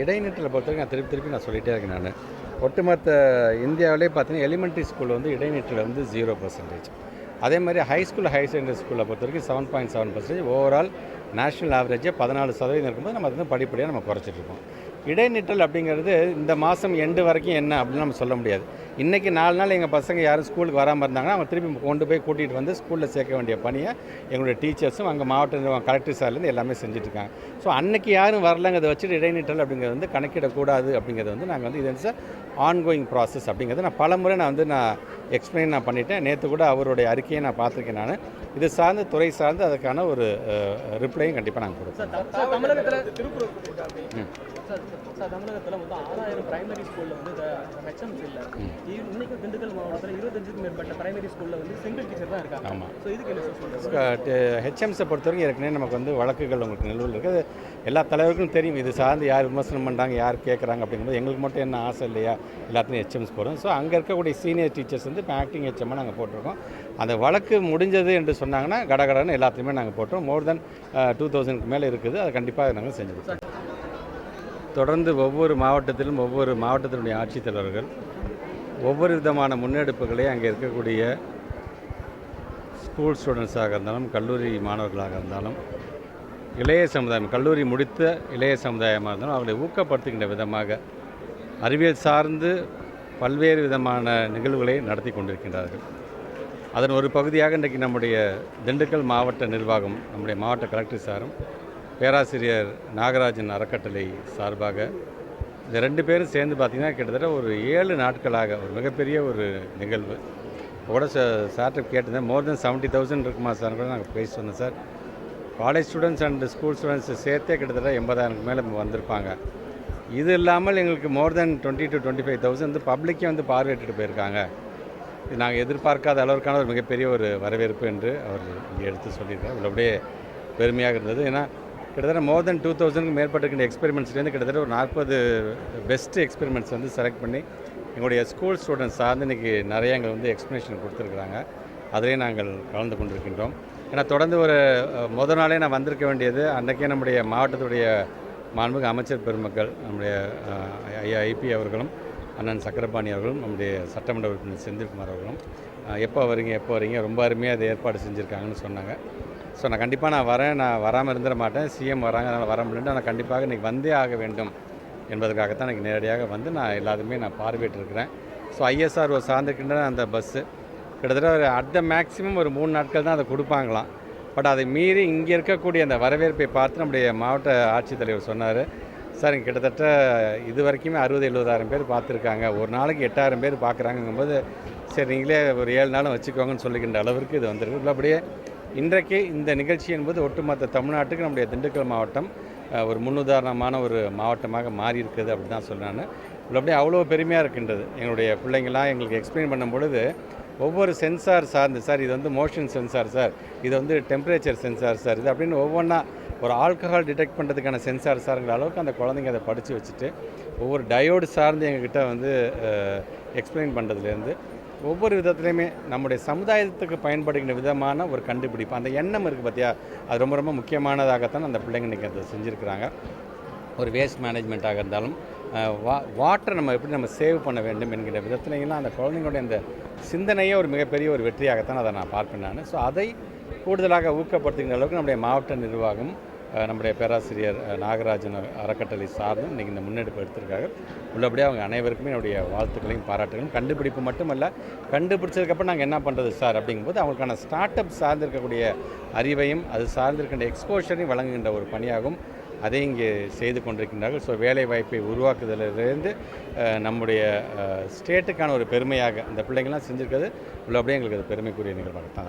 இடைநிற்றலை பொறுத்தவரைக்கும் நான் திருப்பி நான் சொல்லிகிட்டே இருக்கேன். நான் ஒட்டுமொத்த இந்தியாவிலே பார்த்தீங்கன்னா எலிமெண்ட்ரி ஸ்கூல் வந்து இடைநிற்றல் வந்து 0%. அதே மாதிரி ஹை ஸ்கூல் ஹையர் செகண்டரி ஸ்கூலை பொறுத்த வரைக்கும் 7.7%. ஓவரால் நேஷனல் ஆவரேஜாக 14% இருக்கும்போது நம்ம வந்து படிப்படியாக நம்ம குறைச்சிட்ருக்கோம். இடைநிற்றல் அப்படிங்கிறது இந்த மாதம் எண்டு வரைக்கும் என்ன அப்படின்னு நம்ம சொல்ல முடியாது. இன்றைக்கி 4 நாள் எங்கள் பசங்க யாரும் ஸ்கூலுக்கு வராமல் இருந்தாங்கன்னா அவங்க திருப்பி கொண்டு போய் கூட்டிகிட்டு வந்து ஸ்கூலில் சேர்க்க வேண்டிய பணியை எங்களுடைய டீச்சர்ஸும் அங்கே மாவட்ட நிர்வாகம் கலெக்டர் சார்லேருந்து எல்லாமே செஞ்சுட்ருக்காங்க. ஸோ அன்றைக்கி யாரும் வரலங்கிறத வச்சுட்டு இடைநிற்றல் அப்படிங்கிறது வந்து கணக்கிடக்கூடாது. அப்படிங்கிறது வந்து நாங்கள் வந்து இது ஆன்கோயிங் ப்ராசஸ் அப்படிங்கிறது நான் பல முறை நான் எக்ஸ்பிளைன் பண்ணிட்டேன். நேற்று கூட அவருடைய அறிக்கையை நான் பார்த்துருக்கேன். நான் இது சார்ந்து துறை சார்ந்து அதுக்கான ஒரு ரிப்ளையும் கண்டிப்பாக நாங்கள் கொடுப்போம். தமிழகத்தில் வந்து 6000 பிரைமரி ஸ்கூலில் வந்து ஹெச்எம்ஸ் இல்லை. இன்னைக்கு திண்டுக்கல் மாவட்டத்தில் 25க்கும் மேற்பட்ட பிரைமரி ஸ்கூலில் வந்து சிங்கிள் டீச்சர் தான் இருக்காங்க. ஆமாம். ஸோ இதுக்கு என்ன சொல்லுங்கள்? ஹெச்எம்ஸை பொறுத்தவரைக்கும் ஏற்கனவே நமக்கு வந்து வழக்குகள் உங்களுக்கு நிலுவையில் இருக்குது. எல்லா தலைவருக்கும் தெரியும் இது சார்ந்து யார் விமர்சனம் பண்ணுறாங்க, யார் கேட்குறாங்க அப்படிங்கும்போது எங்களுக்கு மட்டும் என்ன ஆசை இல்லையா, எல்லாத்துலையும் ஹெச்எம்ஸ் போகிறோம். ஸோ அங்கே இருக்கக்கூடிய சீனியர் டீச்சர்ஸ் வந்து இப்போ ஆக்டிங் ஹெச்எம்மாக நாங்கள் போட்டிருக்கோம். அந்த வழக்கு முடிஞ்சது என்று சொன்னாங்கன்னா கடகடன்னு எல்லாத்தையுமே நாங்கள் போட்டோம். மோர் தென் 2000க்கு மேலே இருக்குது. அதை கண்டிப்பாக நாங்கள் செஞ்சுருக்கோம். தொடர்ந்து ஒவ்வொரு மாவட்டத்திலும் ஒவ்வொரு மாவட்டத்தினுடைய ஆட்சித்தலைவர்கள் ஒவ்வொரு விதமான முன்னெடுப்புகளை அங்கே இருக்கக்கூடிய ஸ்கூல் ஸ்டூடெண்ட்ஸாக இருந்தாலும் கல்லூரி மாணவர்களாக இருந்தாலும் இளைய சமுதாயம் கல்லூரி முடித்த இளைய சமுதாயமாக இருந்தாலும் அவர்களை ஊக்கப்படுத்துகின்ற விதமாக அறிவியல் சார்ந்து பல்வேறு விதமான நிகழ்வுகளை நடத்தி கொண்டிருக்கின்றார்கள். அதன் ஒரு பகுதியாக இன்றைக்கு நம்முடைய திண்டுக்கல் மாவட்ட நிர்வாகம், நம்முடைய மாவட்ட கலெக்டர் சாரும் பேராசிரியர் நாகராஜன் அறக்கட்டளை சார்பாக இந்த 2 பேரும் சேர்ந்து பார்த்திங்கன்னா கிட்டத்தட்ட ஒரு 7 நாட்களாக ஒரு மிகப்பெரிய ஒரு நிகழ்வு கூட சார்ட்ட கேட்டிருந்தேன். மோர் தென் 70,000 இருக்குமா சார் கூட நாங்கள் பேசி சொன்னோம். Sir college students and school students சேர்த்தே கிட்டத்தட்ட 80,000க்கு மேலே வந்திருப்பாங்க. இது இல்லாமல் எங்களுக்கு மோர் தென் 20,000 to 25,000 வந்து பப்ளிக்கே வந்து பார்வையிட்டு போயிருக்காங்க. இது நாங்கள் எதிர்பார்க்காத அளவிற்கான ஒரு மிகப்பெரிய ஒரு வரவேற்பு என்று அவர் இங்கே எடுத்து சொல்லியிருக்கார். இவ்வளோ அப்படியே பெருமையாக இருந்தது. ஏன்னா கிட்டத்தட்ட மோர் தென் 2000க்கு மேற்பட்டிருக்கின்ற எக்ஸ்பெரிமெண்ட்ஸ்லேருந்து கிட்டத்தட்ட ஒரு 40 பெஸ்ட் எக்ஸ்பெரிமெண்ட்ஸ் வந்து செலக்ட் பண்ணி எங்களுடைய ஸ்கூல் ஸ்டூடெண்ட்ஸ் சார்ந்து இன்றைக்கி நிறைய எங்கள் வந்து எக்ஸ்ப்ளனேஷன் கொடுத்துருக்குறாங்க. அதிலே நாங்கள் கலந்து கொண்டிருக்கின்றோம். ஏன்னா தொடர்ந்து ஒரு முதல் நாளே நான் வந்திருக்க வேண்டியது அன்றைக்கே நம்முடைய மாவட்டத்துடைய மாண்புமிகு அமைச்சர் பெருமக்கள் நம்முடைய ஐயா ஐபி அவர்களும் அண்ணன் சக்கரபாணி அவர்களும் நம்முடைய சட்டமன்ற உறுப்பினர் செந்தில்குமார் அவர்களும் எப்போ வரீங்க ரொம்ப அருமையாக அதை ஏற்பாடு செஞ்சுருக்காங்கன்னு சொன்னாங்க. ஸோ நான் கண்டிப்பாக நான் வராமல் இருந்துட மாட்டேன். சிஎம் வராங்க, அதனால் வர முடியல. நான் கண்டிப்பாக இன்றைக்கி வந்தே ஆக வேண்டும் என்பதற்காகத்தான் இன்றைக்கி நேரடியாக வந்து நான் எல்லாத்தையுமே நான் பார்வையிட்டிருக்கிறேன். ஸோ ஐஎஸ்ஆர்ஓ சார்ந்திருக்கின்ற அந்த பஸ்ஸு கிட்டத்தட்ட ஒரு அட் த மேக்ஸிமம் ஒரு 3 நாட்கள் தான் அதை கொடுப்பாங்களாம். பட் அதை மீறி இங்கே இருக்கக்கூடிய அந்த வரவேற்பை பார்த்து நம்முடைய மாவட்ட ஆட்சித்தலைவர் சொன்னார், சார் இங்கே கிட்டத்தட்ட இது வரைக்குமே 60,000-70,000 பேர் பார்த்துருக்காங்க, ஒரு நாளைக்கு 8,000 பேர் பார்க்குறாங்கும்போது சரி நீங்களே ஒரு 7 நாளும் வச்சுக்கோங்கன்னு சொல்லிக்கின்ற அளவிற்கு இது வந்திருக்கு. இல்லை அப்படியே இன்றைக்கு இந்த நிகழ்ச்சி என்பது ஒட்டுமொத்த தமிழ்நாட்டுக்கு நம்முடைய திண்டுக்கல் மாவட்டம் ஒரு முன்னுதாரணமான ஒரு மாவட்டமாக மாறி இருக்குது அப்படின்னு தான் சொல்கிறேன். அப்படியே அவ்வளோ பெருமையாக இருக்கின்றது. எங்களுடைய பிள்ளைங்களாம் எங்களுக்கு எக்ஸ்பிளைன் பண்ணும் பொழுது ஒவ்வொரு சென்சார் சார்ந்து, சார் இது வந்து மோஷன் சென்சார், சார் இது வந்து டெம்பரேச்சர் சென்சார், சார் இது அப்படின்னு ஒவ்வொன்றா ஒரு ஆல்கஹால் டிடெக்ட் பண்ணுறதுக்கான சென்சார் சார்ங்கிற அளவுக்கு அந்த குழந்தைங்க அதை படித்து வச்சுட்டு ஒவ்வொரு டயோடு சார்ந்து எங்ககிட்ட வந்து எக்ஸ்பிளைன் பண்ணுறதுலேருந்து ஒவ்வொரு விதத்துலையுமே நம்முடைய சமுதாயத்துக்கு பயன்படுகின்ற விதமான ஒரு கண்டுபிடிப்பு, அந்த எண்ணம் இருக்குது பார்த்தியா, அது ரொம்ப ரொம்ப முக்கியமானதாகத்தான் அந்த பிள்ளைங்க இன்றைக்கி அதை செஞ்சுருக்கிறாங்க. ஒரு வேஸ்ட் மேனேஜ்மெண்ட்டாக இருந்தாலும் வாட்டரை நம்ம எப்படி நம்ம சேவ் பண்ண வேண்டும் என்கிற விதத்துலைங்கெல்லாம் அந்த குழந்தைங்களுடைய அந்த சிந்தனையே ஒரு மிகப்பெரிய ஒரு வெற்றியாகத்தான் அதை நான் பார்ப்பேன் நான். ஸோ அதை கூடுதலாக ஊக்கப்படுத்துகின்ற அளவுக்கு நம்முடைய மாவட்ட நிர்வாகம், நம்முடைய பேராசிரியர் நாகராஜன் அறக்கட்டளை சார்ந்தும் இன்றைக்கி இந்த முன்னெடுப்பு எடுத்திருக்காங்க. உள்ளபடியாக அவங்க அனைவருக்குமே என்னுடைய வாழ்த்துக்களையும் பாராட்டுகளும். கண்டுபிடிப்பு மட்டுமல்ல, கண்டுபிடிச்சதுக்கப்புறம் நாங்கள் என்ன பண்ணுறது சார் அப்படிங்கும்போது அவங்களுக்கான ஸ்டார்ட் அப் சார்ந்திருக்கக்கூடிய அறிவையும் அது சார்ந்திருக்கின்ற எக்ஸ்போஷரையும் வழங்குகின்ற ஒரு பணியாகும். அதை இங்கே செய்து கொண்டிருக்கின்றார்கள். ஸோ வேலை வாய்ப்பை உருவாக்குதலிலிருந்து நம்முடைய ஸ்டேட்டுக்கான ஒரு பெருமையாக இந்த பிள்ளைங்கள்லாம் செஞ்சுருக்கிறது உள்ளபடியே எங்களுக்கு அது பெருமைக்குரிய நிகழ்வாக தான்.